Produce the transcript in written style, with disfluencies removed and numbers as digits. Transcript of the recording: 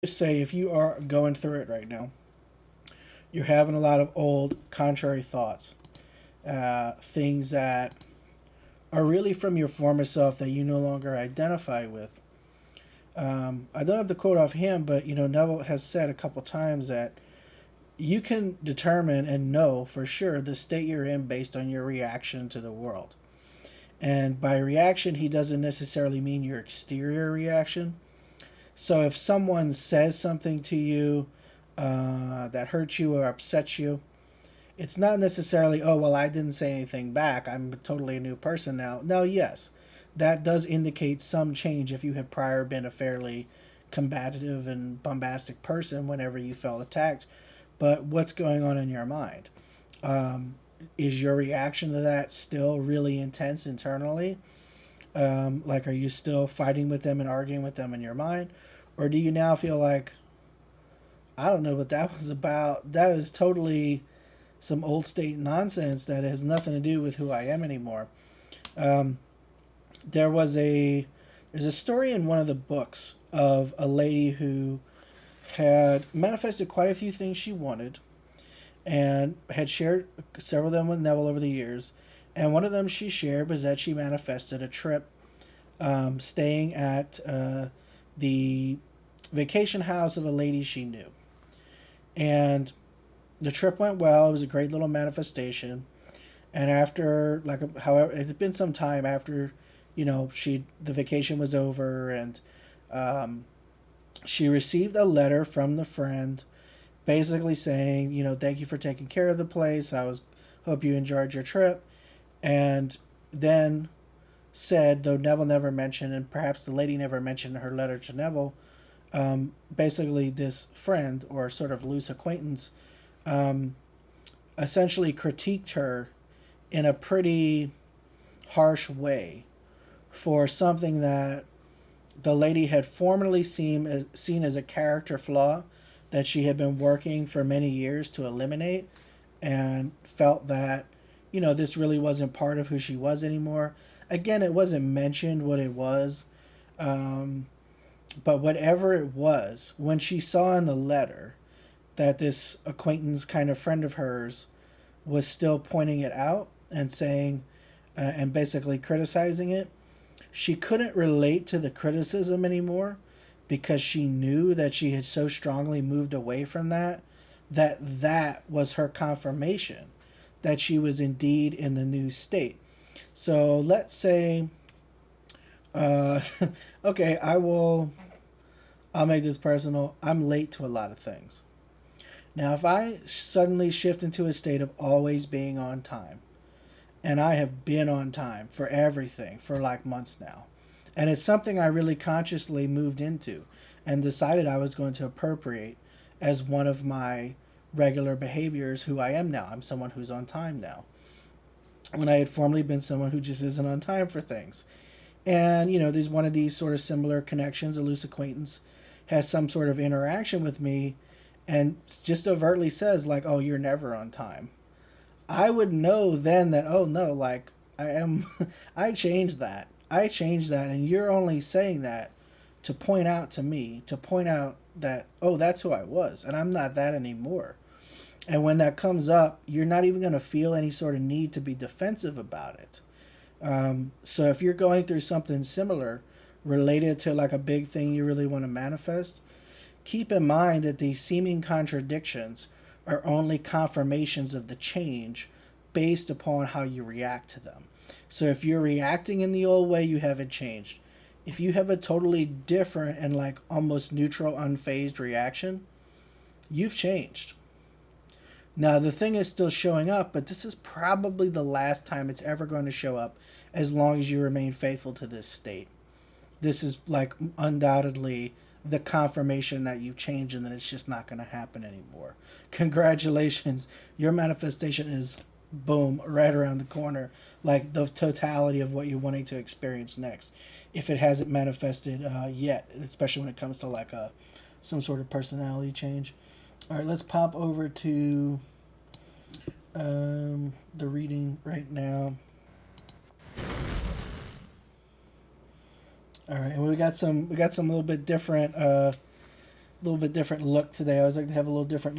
Just say if you are going through it right now, you're having a lot of old contrary thoughts, things that are really from your former self that you no longer identify with. I don't have the quote off him, but Neville has said a couple times that you can determine and know for sure the state you're in based on your reaction to the world. And by reaction, he doesn't necessarily mean your exterior reaction. So if someone says something to you that hurts you or upsets you, it's not necessarily, oh, well, I didn't say anything back. I'm totally a new person now. No, yes, that does indicate some change if you had prior been a fairly combative and bombastic person whenever you felt attacked. But what's going on in your mind? Um, is your reaction to that still really intense internally? Like, are you still fighting with them and arguing with them in your mind? Or do you now feel like, I don't know what that was about? That is totally some old state nonsense that has nothing to do with who I am anymore. Um, there was a there's a story in one of the books of a lady who had manifested quite a few things she wanted and had shared several of them with Neville over the years. And one of them she shared was that she manifested a trip staying at the vacation house of a lady she knew. And the trip went well. It was a great little manifestation. And after, like, however, it had been some time after, the vacation was over, and um, she received a letter from the friend, basically saying, thank you for taking care of the place. Hope you enjoyed your trip, and then said, though Neville never mentioned, and perhaps the lady never mentioned in her letter to Neville, basically this friend or sort of loose acquaintance um, essentially critiqued her in a pretty harsh way for something that the lady had formerly seen as a character flaw that she had been working for many years to eliminate, and felt that this really wasn't part of who she was anymore. Again, it wasn't mentioned what it was, um, but whatever it was, when she saw in the letter that this acquaintance kind of friend of hers was still pointing it out and saying and basically criticizing it, she couldn't relate to the criticism anymore because she knew that she had so strongly moved away from that was her confirmation that she was indeed in the new state. So let's say, uh, okay, I'll make this personal. I'm late to a lot of things. Now, if I suddenly shift into a state of always being on time, and I have been on time for everything for like months now, and it's something I really consciously moved into and decided I was going to appropriate as one of my regular behaviors, who I am now. I'm someone who's on time now, when I had formerly been someone who just isn't on time for things. And, there's one of these sort of similar connections, a loose acquaintance has some sort of interaction with me and just overtly says, like, oh, you're never on time. I would know then that, oh no, like, I am, I changed that. I changed that, and you're only saying that to point out to me, to point out that, oh, that's who I was, and I'm not that anymore. And when that comes up, you're not even going to feel any sort of need to be defensive about it. So if you're going through something similar related to like a big thing you really want to manifest, keep in mind that these seeming contradictions are only confirmations of the change based upon how you react to them. So if you're reacting in the old way, you haven't changed. If you have a totally different and like almost neutral, unfazed reaction, you've changed. Now, the thing is still showing up, but this is probably the last time it's ever going to show up as long as you remain faithful to this state. This is like undoubtedly the confirmation that you've changed and that it's just not going to happen anymore. Congratulations. Your manifestation is boom, right around the corner, like the totality of what you're wanting to experience next. If it hasn't manifested yet, especially when it comes to like some sort of personality change. All right, let's pop over to the reading right now. All right, and we got some little bit different little bit different look today. I always like to have a little different